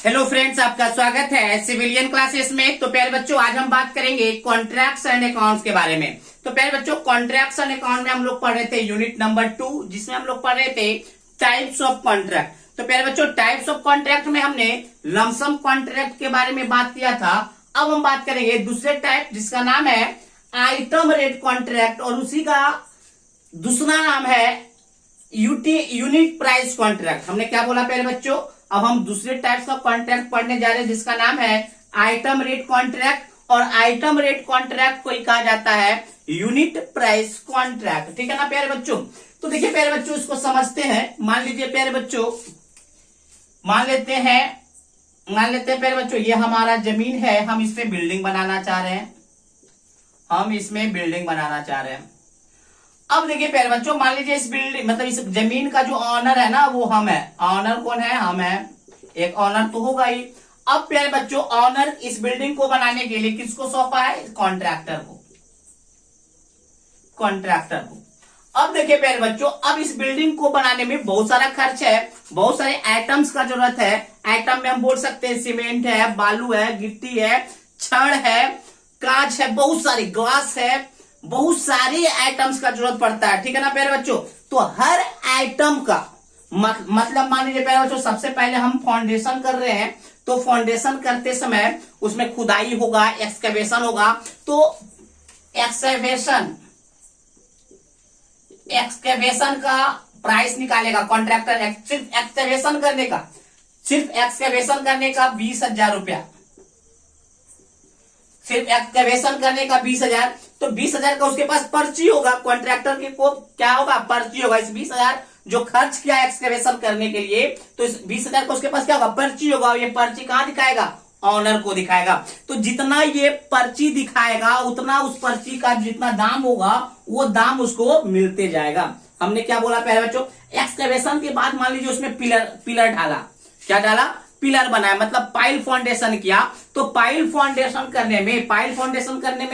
Hello friends, आपका स्वागत है सिविलियन क्लासेस में। तो प्यारे बच्चों, आज हम बात करेंगे कॉन्ट्रैक्ट्स एंड अकाउंट्स के बारे में। तो प्यारे बच्चों, कॉन्ट्रैक्ट्स एंड अकाउंट में हम लोग पढ़ रहे थे यूनिट नंबर 2, जिसमें हम लोग पढ़ रहे थे टाइप्स ऑफ कॉन्ट्रैक्ट। तो प्यारे बच्चों, टाइप्स ऑफ कॉन्ट्रैक्ट में हमने लमसम कॉन्ट्रैक्ट के बारे में बात किया था। अब हम बात करेंगे दूसरे टाइप, जिसका नाम है आइटम रेट कॉन्ट्रैक्ट, और उसी का दूसरा नाम है यूनिट प्राइस कॉन्ट्रैक्ट। हमने क्या बोला प्यारे बच्चों? अब हम दूसरे टाइप्स का कॉन्ट्रैक्ट पढ़ने जा रहे हैं, जिसका नाम है आइटम रेट कॉन्ट्रैक्ट, और आइटम रेट कॉन्ट्रैक्ट को ही कहा जाता है यूनिट प्राइस कॉन्ट्रैक्ट। ठीक है ना प्यारे बच्चों? तो देखिए प्यारे बच्चों, इसको समझते हैं। मान लीजिए प्यारे बच्चों, मान लेते हैं प्यारे बच्चों, ये हमारा जमीन है, हम इसमें बिल्डिंग बनाना चाह रहे हैं। अब देखिए प्यारे बच्चों, मान लीजिए इस बिल्डिंग मतलब इस जमीन का जो ऑनर है ना, वो हम है। ऑनर कौन है? हम है। एक ऑनर तो होगा ही। अब प्यारे बच्चों, ऑनर इस बिल्डिंग को बनाने के लिए किसको सौंपा है? कॉन्ट्रैक्टर को। अब देखिए प्यारे बच्चों, अब इस बिल्डिंग को बनाने में बहुत सारा खर्च है, बहुत सारे आइटम्स का जरूरत है। आइटम में हम बोल सकते हैं सीमेंट है, बालू है, गिट्टी है, छड़ है, कांच है, बहुत सारी ग्लास है, बहुत सारे आइटम्स का जरूरत पड़ता है। ठीक है ना प्यारे बच्चों? तो हर आइटम का मतलब मान लीजिए प्यारे बच्चों, सबसे पहले हम फाउंडेशन कर रहे हैं, तो फाउंडेशन करते समय उसमें खुदाई होगा, एक्सकवेशन होगा। तो एक्सकवेशन का प्राइस निकालेगा कॉन्ट्रैक्टर। सिर्फ एक्सकवेशन करने का 20,000 रुपया, सिर्फ एक्सकवेशन करने का 20,000। तो 20,000 का उसके पास पर्ची होगा, कॉन्ट्रैक्टर के को क्या होगा? पर्ची होगा। इस 20,000 जो खर्च किया एक्सकवेशन करने के लिए, तो इस 20,000 का उसके पास क्या होगा? पर्ची होगा। ये पर्ची कहां दिखाएगा? ऑनर को दिखाएगा। तो जितना ये पर्ची दिखाएगा, उतना उस पर्ची का जितना दाम होगा, वो दाम उसको मिलते जाएगा। हमने क्या बोला प्यारे बच्चों? एक्सकवेशन के बाद मान लीजिए उसमें पिलर ढाला। क्या डाला? पिलर बनाया, मतलब पाइल फाउंडेशन किया। तो पाइल फाउंडेशन करने में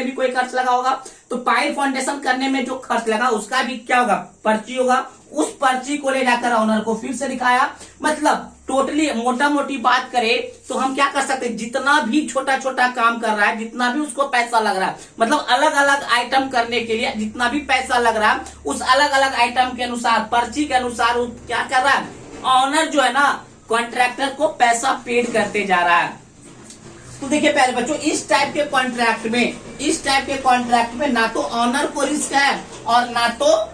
भी कोई खर्च लगा होगा। तो पाइल फाउंडेशन करने में जो खर्च लगा, उसका भी क्या होगा? पर्ची होगा। उस पर्ची को ले जाकर ऑनर को फिर से दिखाया। मतलब टोटली मोटा मोटी बात करें तो हम क्या कर सकते हैं? जितना भी छोटा छोटा काम कर रहा है, जितना भी उसको पैसा लग रहा है, मतलब अलग अलग आइटम करने के लिए जितना भी पैसा लग रहा है, उस अलग अलग आइटम के अनुसार, पर्ची के अनुसार क्या कर रहा है? ऑनर जो है ना, कॉन्ट्रैक्टर को पैसा पेड करते जा रहा है। तो देखिए प्यारे बच्चों, इस टाइप के कॉन्ट्रैक्ट में ना तो ऑनर को रिस्क है और ना तो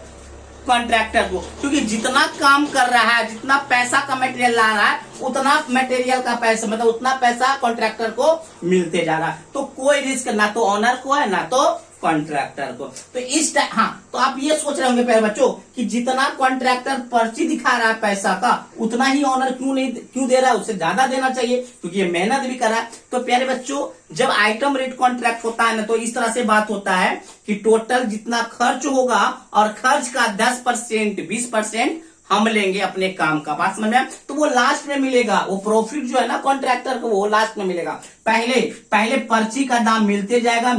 कॉन्ट्रैक्टर को, क्योंकि जितना काम कर रहा है, जितना पैसा का मटेरियल ला रहा है, उतना मटेरियल का पैसा मतलब उतना पैसा कॉन्ट्रैक्टर को मिलते जा रहा है। तो कोई रिस्क ना तो ऑनर को है, ना तो कॉन्ट्रैक्टर को। तो इस टाइप, हाँ, तो आप ये सोच रहे होंगे प्यारे बच्चों कि जितना कॉन्ट्रैक्टर पर्ची दिखा रहा है पैसा का, उतना ही ऑनर क्यों दे रहा है? उससे ज्यादा देना चाहिए, क्योंकि ये मेहनत भी कर रहा है। तो प्यारे बच्चों, जब आइटम रेट कॉन्ट्रैक्ट होता है ना, तो इस तरह से बात होता है कि टोटल जितना खर्च होगा, और खर्च का 10% 20% हम लेंगे अपने काम का। बात समझ में? तो वो लास्ट में मिलेगा, वो प्रॉफिट जो है ना कॉन्ट्रैक्टर को, वो लास्ट में मिलेगा। पहले पर्ची का दाम मिलते जाएगा,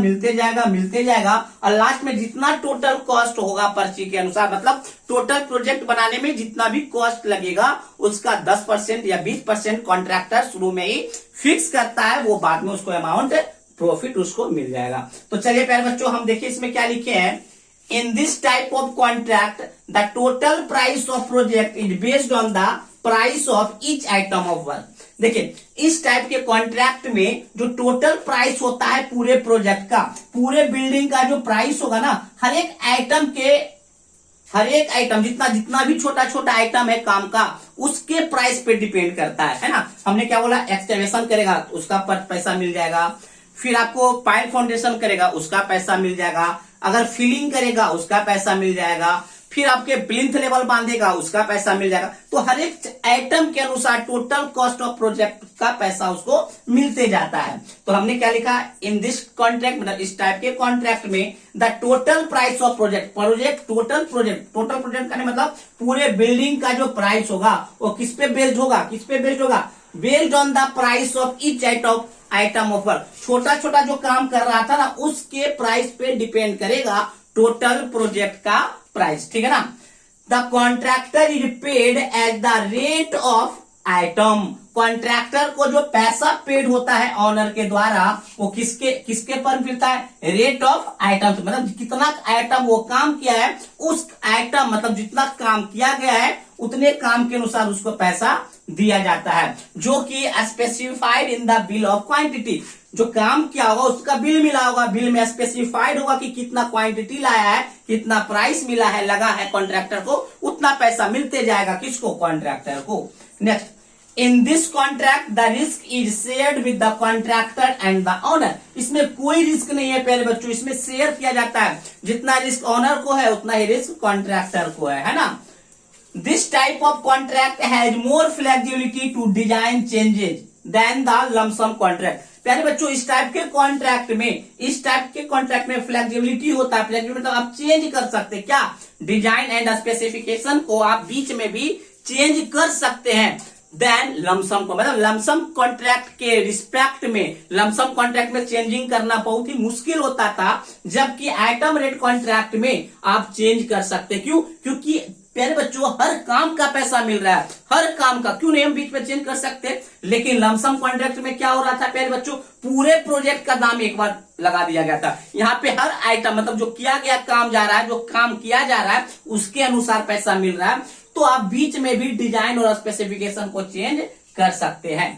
और लास्ट में जितना टोटल कॉस्ट होगा पर्ची के अनुसार, मतलब टोटल प्रोजेक्ट बनाने में जितना भी कॉस्ट लगेगा, उसका 10% या 20% कॉन्ट्रैक्टर शुरू में ही फिक्स करता है। वो बाद में उसको अमाउंट प्रॉफिट उसको मिल जाएगा। तो चलिए प्यारे बच्चों, हम देखिए इसमें क्या लिखे हैं। In this type of contract, the total price of project is based on the price of each item of work. देखिए, इस टाइप के कॉन्ट्रैक्ट में जो टोटल प्राइस होता है पूरे प्रोजेक्ट का, पूरे बिल्डिंग का जो प्राइस होगा ना, हर एक आइटम जितना भी छोटा छोटा आइटम है काम का, उसके प्राइस पे डिपेंड करता है ना। हमने क्या बोला? एक्सकवेशन करेगा, उसका पैसा मिल जाएगा। फिर आपको पाइल फाउंडेशन करेगा, उसका पैसा मिल जाएगा। अगर फिलिंग करेगा, उसका पैसा मिल जाएगा। फिर आपके प्लिंथ लेवल बांधेगा, उसका पैसा मिल जाएगा। तो हर एक आइटम के अनुसार टोटल कॉस्ट ऑफ प्रोजेक्ट का पैसा उसको मिलते जाता है। तो हमने क्या लिखा? इन दिस कॉन्ट्रैक्ट, मतलब इस टाइप के कॉन्ट्रैक्ट में the total price of total project का मतलब पूरे बिल्डिंग का जो प्राइस होगा, वो किस पे बेस्ड होगा? Based on the price of each item of work. छोटा छोटा जो काम कर रहा था ना, उसके प्राइस पे डिपेंड करेगा टोटल प्रोजेक्ट का प्राइस। ठीक है ना? The contractor is paid at the rate of item. Contractor को जो पैसा पेड होता है ऑनर के द्वारा वो किसके किसके पर मिलता है? रेट ऑफ आइटम, मतलब कितना आइटम वो काम किया है उस आइटम मतलब जितना काम किया गया है उतने काम के अनुसार उसको पैसा दिया जाता है, जो कि specified in the bill of quantity. जो काम किया होगा उसका बिल मिला होगा, बिल में स्पेसिफाइड होगा कि कितना क्वांटिटी लाया है, कितना प्राइस मिला है, लगा है कॉन्ट्रैक्टर को, उतना पैसा मिलते जाएगा किसको? कॉन्ट्रैक्टर को। Next, in this contract the risk is shared with the contractor and the owner. इसमें कोई रिस्क नहीं है प्यारे बच्चों, इसमें शेयर किया जाता है, जितना रिस्क ओनर को है उतना ही रिस्क कॉन्ट्रैक्टर को है ना। This type of contract has more flexibility to design changes than the lump sum contract. प्यारे बच्चों इस टाइप के कॉन्ट्रैक्ट में फ्लेक्सिबिलिटी होता है। फ्लेक्सिबिलिटी मतलब आप चेंज कर सकते हैं क्या? डिजाइन एंड स्पेसिफिकेशन को आप बीच में भी चेंज कर सकते हैं देन लमसम को, मतलब लमसम कॉन्ट्रैक्ट के रिस्पेक्ट में लमसम कॉन्ट्रैक्ट में चेंजिंग करना बहुत ही मुश्किल होता था, जबकि आइटम रेट कॉन्ट्रैक्ट में आप चेंज कर सकते। क्यों? क्योंकि प्यारे बच्चों हर काम का पैसा मिल रहा है, हर काम का, क्यों नहीं हम बीच में चेंज कर सकते? लेकिन लमसम कॉन्ट्रैक्ट में क्या हो रहा था प्यारे बच्चों? पूरे प्रोजेक्ट का दाम एक बार लगा दिया गया था। यहाँ पे हर आइटम मतलब जो किया गया काम जा रहा है, जो काम किया जा रहा है उसके अनुसार पैसा मिल रहा है, तो आप बीच में भी डिजाइन और स्पेसिफिकेशन को चेंज कर सकते हैं।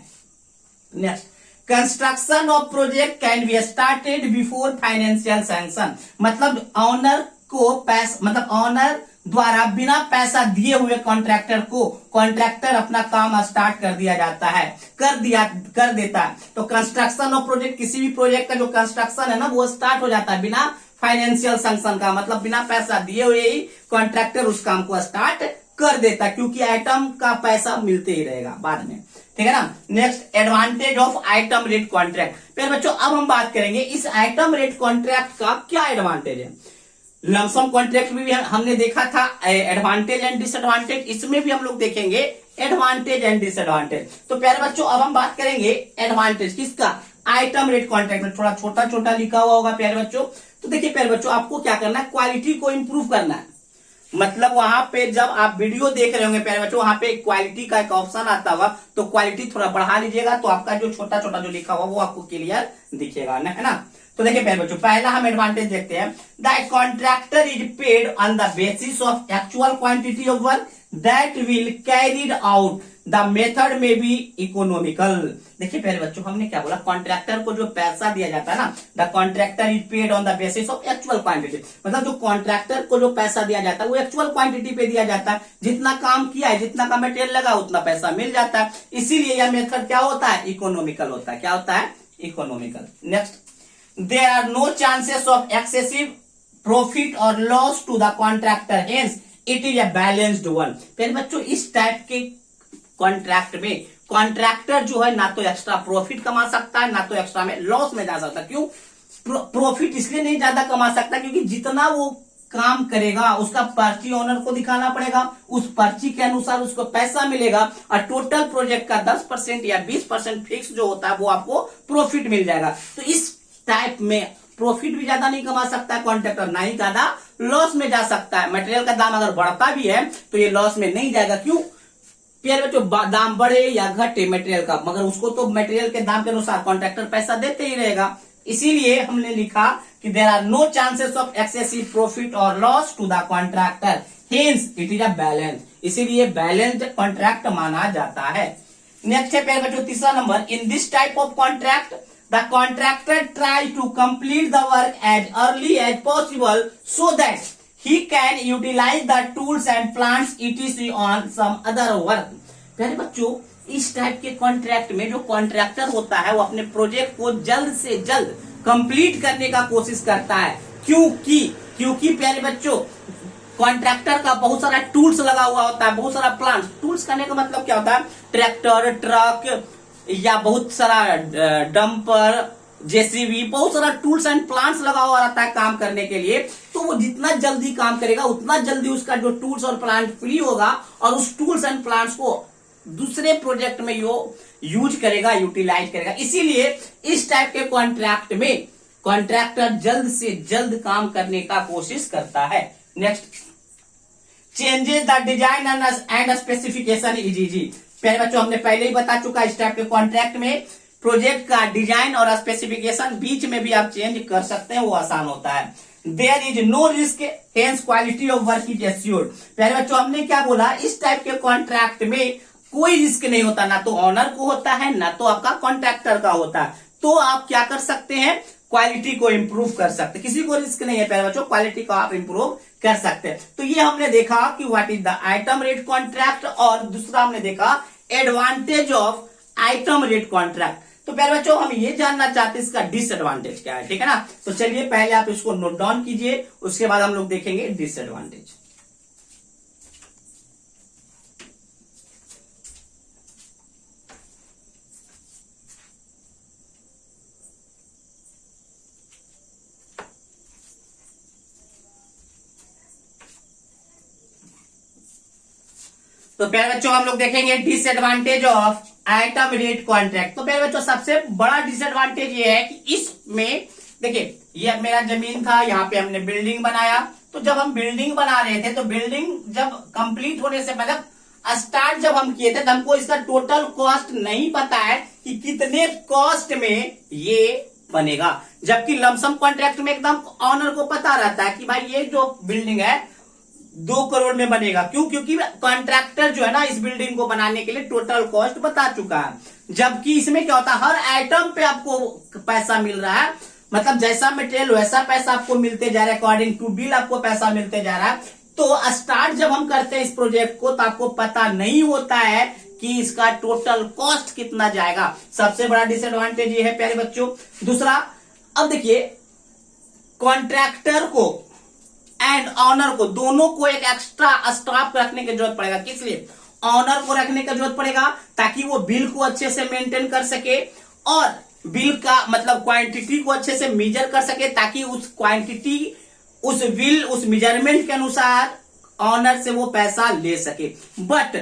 Next, construction of project can be started before financial sanction. मतलब ऑनर को पैसा, मतलब ऑनर द्वारा बिना पैसा दिए हुए कॉन्ट्रैक्टर अपना काम स्टार्ट कर दिया जाता है, कर देता है। तो कंस्ट्रक्शन ऑफ प्रोजेक्ट, किसी भी प्रोजेक्ट का जो कंस्ट्रक्शन है ना वो स्टार्ट हो जाता है बिना फाइनेंशियल सैंक्शन का, मतलब बिना पैसा दिए हुए ही कॉन्ट्रैक्टर उस काम को स्टार्ट कर देता है, क्योंकि आइटम का पैसा मिलते ही रहेगा बाद में, ठीक है ना। Next, advantage of item rate contract. फिर बच्चों अब हम बात करेंगे इस आइटम रेट कॉन्ट्रैक्ट का क्या एडवांटेज है। लमसम कॉन्ट्रैक्ट में भी हमने देखा था एडवांटेज एंड डिसएडवांटेज, इसमें भी हम लोग देखेंगे एडवांटेज एंड डिसएडवांटेज। तो प्यारे बच्चों अब हम बात करेंगे एडवांटेज किसका? आइटम रेट कॉन्ट्रैक्ट में। थोड़ा छोटा छोटा लिखा हुआ होगा प्यारे बच्चों। तो देखिए प्यारे बच्चों आपको क्या करना है, क्वालिटी को इंप्रूव करना है। मतलब वहां पे जब आप वीडियो देख रहे होंगे प्यारे बच्चों, वहां पे क्वालिटी का एक ऑप्शन आता होगा, तो क्वालिटी थोड़ा बढ़ा लीजिएगा, तो आपका जो छोटा छोटा जो लिखा हुआ वो आपको क्लियर दिखेगा ना, है ना। तो देखिए प्यारे बच्चों पहला हम एडवांटेज देखते हैं। The contractor is paid on the basis of actual quantity of work that will carried out, the method में बी इकोनॉमिकल। देखिए प्यारे बच्चों हमने क्या बोला, कॉन्ट्रैक्टर को जो पैसा दिया जाता है ना, the contractor is paid on the basis of actual quantity, मतलब जो कॉन्ट्रैक्टर को जो पैसा दिया जाता है वो एक्चुअल क्वांटिटी पे दिया जाता है, जितना काम किया है, जितना का मटेरियल लगा उतना पैसा मिल जाता है। इसीलिए यह मेथड क्या होता है? इकोनॉमिकल होता है। क्या होता है? Economical. Next, there are no chances of excessive profit or loss to the contractor, hence it is a balanced one। फिर बच्चों इस टाइप के कॉन्ट्रैक्ट में कॉन्ट्रैक्टर जो है ना तो एक्स्ट्रा प्रॉफिट कमा सकता है, ना तो एक्स्ट्रा में लॉस में जा सकता है। क्यों? प्रॉफिट इसलिए नहीं ज्यादा कमा सकता क्योंकि जितना वो काम करेगा उसका पर्ची ओनर को दिखाना पड़ेगा, उस पर्ची के अनुसार उसको पैसा मिलेगा, और टोटल प्रोजेक्ट का 10% या 20% फिक्स जो होता है वो आपको प्रॉफिट मिल जाएगा। तो इस टाइप में प्रॉफिट भी ज्यादा नहीं कमा सकता है कॉन्ट्रैक्टर, ना ही ज्यादा लॉस में जा सकता है। मटेरियल का दाम अगर बढ़ता भी है तो ये लॉस में नहीं जाएगा। क्यों? प्यारे बच्चों दाम बढ़े या घटे मटेरियल का, मगर उसको तो मटेरियल के दाम के अनुसार कॉन्ट्रैक्टर पैसा देते ही रहेगा। इसीलिए हमने लिखा कि there are no chances of excessive profit or loss to the contractor, hence it is a balance. इसीलिए बैलेंस्ड कॉन्ट्रैक्ट माना जाता है। नेक्स्ट है प्यारे बच्चों तीसरा नंबर, in this type of contract the contractor tries to complete the work as early as possible so that he can utilize the tools and plants etc on some other work। प्यारे बच्चों इस type के contract में जो contractor होता है वो अपने प्रोजेक्ट को जल्द से जल्द कंप्लीट करने का कोशिश करता है। क्योंकि प्यारे बच्चों कॉन्ट्रैक्टर का बहुत सारा टूल्स लगा हुआ होता है, बहुत सारा प्लांट्स। टूल्स करने का मतलब क्या होता है? ट्रैक्टर, ट्रक या बहुत सारा डंपर, जेसीबी, बहुत सारा टूल्स एंड प्लांट्स लगा हुआ रहता है काम करने के लिए। तो वो जितना जल्दी काम करेगा उतना जल्दी उसका जो टूल्स और प्लांट फ्री होगा और उस टूल्स एंड प्लांट्स को दूसरे प्रोजेक्ट में यूज करेगा, यूटिलाइज करेगा। इसीलिए इस टाइप के कॉन्ट्रैक्ट में कॉन्ट्रैक्टर जल्द से जल्द काम करने का कोशिश करता है। Next, changes the design and specification is easy. प्यारे बच्चों हमने पहले ही बता चुका, इस टाइप के कॉन्ट्रैक्ट में प्रोजेक्ट का डिजाइन और स्पेसिफिकेशन बीच में भी आप चेंज कर सकते हैं, वो आसान होता है। There is no risk hence quality of work is assured. प्यारे बच्चों हमने क्या बोला, इस टाइप के कॉन्ट्रैक्ट में कोई रिस्क नहीं होता, ना तो ऑनर को होता है ना तो आपका कॉन्ट्रैक्टर का होता है। तो आप क्या कर सकते हैं, क्वालिटी को इंप्रूव कर सकते हैं, किसी को रिस्क नहीं है प्यारे बच्चों, क्वालिटी को आप इंप्रूव कर सकते हैं। तो ये हमने देखा कि what is the item rate contract, और दूसरा हमने देखा advantage of item rate contract. तो प्यारे बच्चों हम ये जानना चाहते हैं इसका डिसएडवांटेज क्या है, ठीक है ना। तो चलिए पहले आप इसको नोट डाउन कीजिए, उसके बाद हम लोग देखेंगे डिसएडवांटेज। तो प्यारे बच्चों हम लोग देखेंगे disadvantage of item rate contract. तो प्यारे बच्चों सबसे बड़ा डिसएडवांटेज ये है कि इसमें देखिए, ये मेरा जमीन था, यहाँ पे हमने बिल्डिंग बनाया। तो जब हम बिल्डिंग बना रहे थे तो बिल्डिंग जब कंप्लीट होने से मतलब स्टार्ट जब हम किए थे तो हमको इसका टोटल कॉस्ट नहीं पता है कि कितने कॉस्ट में ये बनेगा, जबकि लमसम कॉन्ट्रैक्ट में एकदम ऑनर को पता रहता है कि भाई ये जो बिल्डिंग है 2 करोड़ में बनेगा। क्यों? क्योंकि कॉन्ट्रैक्टर जो है ना इस बिल्डिंग को बनाने के लिए टोटल कॉस्ट बता चुका है। जबकि इसमें क्या होता है, हर आइटम पे आपको पैसा मिल रहा है, मतलब जैसा मटेरियल वैसा पैसा आपको मिलते जा रहा है, अकॉर्डिंग टू बिल आपको पैसा मिलते जा रहा है। तो स्टार्ट जब हम करते हैं इस प्रोजेक्ट को तो आपको पता नहीं होता है कि इसका टोटल कॉस्ट कितना जाएगा। सबसे बड़ा डिसएडवांटेज ये है प्यारे बच्चों। दूसरा, अब देखिए कॉन्ट्रैक्टर को एंड ऑनर को दोनों को एक एक्स्ट्रा स्टाफ रखने की जरूरत पड़ेगा। किस लिए? ऑनर को रखने की जरूरत पड़ेगा ताकि वो बिल को अच्छे से मेंटेन कर सके और बिल का मतलब क्वांटिटी को अच्छे से मेजर कर सके, ताकि उस क्वांटिटी उस बिल उस मेजरमेंट के अनुसार ऑनर से वो पैसा ले सके। बट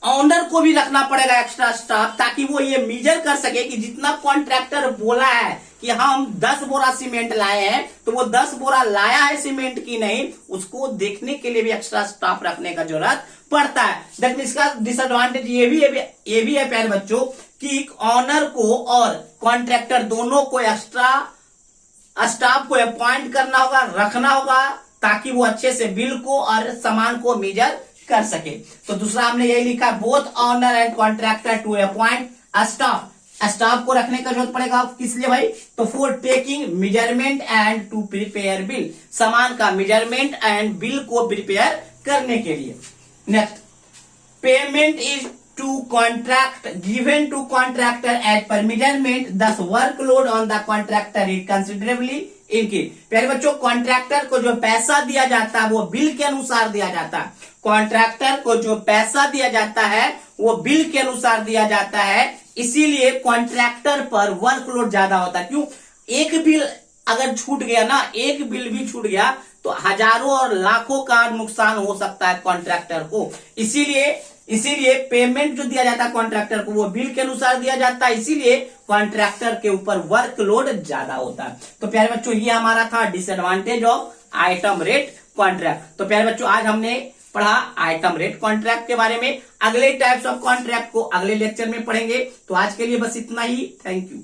ऑनर को भी रखना पड़ेगा एक्स्ट्रा स्टाफ ताकि वो ये मेजर कर सके कि जितना कॉन्ट्रैक्टर बोला है कि हम 10 बोरा सीमेंट लाए हैं तो वो 10 बोरा लाया है सीमेंट की नहीं, उसको देखने के लिए भी एक्स्ट्रा स्टाफ रखने का जरूरत पड़ता है। देखिए इसका डिसएडवांटेज ये भी है प्यारे बच्चों कि ऑनर को और कॉन्ट्रैक्टर दोनों को एक्स्ट्रा स्टाफ को अपॉइंट करना होगा, रखना होगा, ताकि वो अच्छे से बिल को और सामान को मेजर कर सके। तो दूसरा हमने यही लिखा, both owner and contractor to appoint staff को रखने का जरूरत पड़ेगा। किस लिए भाई? तो for taking measurement and to prepare bill, सामान का मेजरमेंट एंड बिल को प्रिपेयर करने के लिए। Next, payment is to contract given to contractor as per measurement, thus workload on the contractor is considerably increased। प्यारे बच्चों कॉन्ट्रैक्टर को जो पैसा दिया जाता है वो बिल के अनुसार दिया जाता है। कॉन्ट्रैक्टर को जो पैसा दिया जाता है वो बिल के अनुसार दिया जाता है, इसीलिए कॉन्ट्रैक्टर पर वर्कलोड ज्यादा होता है। क्यों? एक बिल अगर छूट गया ना, एक बिल भी छूट गया तो हजारों और लाखों का नुकसान हो सकता है कॉन्ट्रैक्टर को। इसीलिए पेमेंट जो दिया जाता है कॉन्ट्रैक्टर को वो बिल के अनुसार दिया जाता है, इसीलिए कॉन्ट्रैक्टर के ऊपर वर्कलोड ज्यादा होता है। तो प्यारे बच्चों ये हमारा था disadvantage of item rate contract. तो प्यारे बच्चों आज हमने पढ़ा आइटम रेट कॉन्ट्रैक्ट के बारे में। अगले टाइप्स ऑफ कॉन्ट्रैक्ट को अगले लेक्चर में पढ़ेंगे। तो आज के लिए बस इतना ही। Thank you.